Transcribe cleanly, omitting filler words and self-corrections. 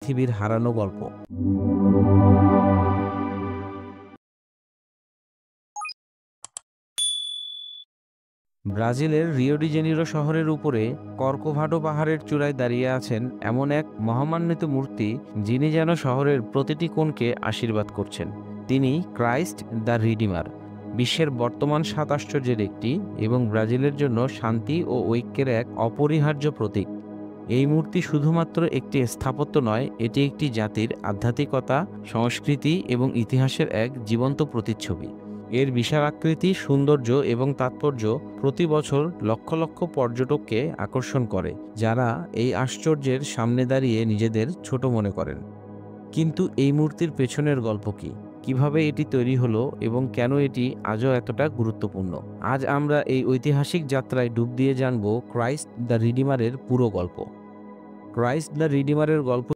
পৃথিবীর হারানো গল্প। ব্রাজিলের রিও ডি জেনিরো শহরের উপরে কর্কোভাডো পাহাড়ের চূড়ায় দাঁড়িয়ে আছেন এমন এক মহামান্বিত মূর্তি, যিনি যেন শহরের প্রতিটি কোণকে আশীর্বাদ করছেন। তিনি ক্রাইস্ট দ্য রিডিমার, বিশ্বের বর্তমান 7 আশ্চর্যের একটি এবং ব্রাজিলের জন্য শান্তি ও ঐক্যের এক অপরিহার্য প্রতীক। এই মূর্তি শুধুমাত্র একটি স্থাপত্য নয়, এটি একটি জাতির আধ্যাত্মিকতা, সংস্কৃতি এবং ইতিহাসের এক জীবন্ত প্রতিচ্ছবি। এর বিশাল আকৃতি, সৌন্দর্য এবং তাৎপর্য প্রতি বছর লক্ষ লক্ষ পর্যটককে আকর্ষণ করে, যারা এই আশ্চর্যের সামনে দাঁড়িয়ে নিজেদের ছোট মনে করেন। কিন্তু এই মূর্তির পেছনের গল্প কি? কিভাবে এটি তৈরি হলো এবং কেন এটি আজও এতটা গুরুত্বপূর্ণ? আজ আমরা এই ঐতিহাসিক যাত্রায় ডুব দিয়ে জানব ক্রাইস্ট দ্য রিডিমারের পুরো গল্প। ক্রাইস্ট দ্য রিডিমারের গল্প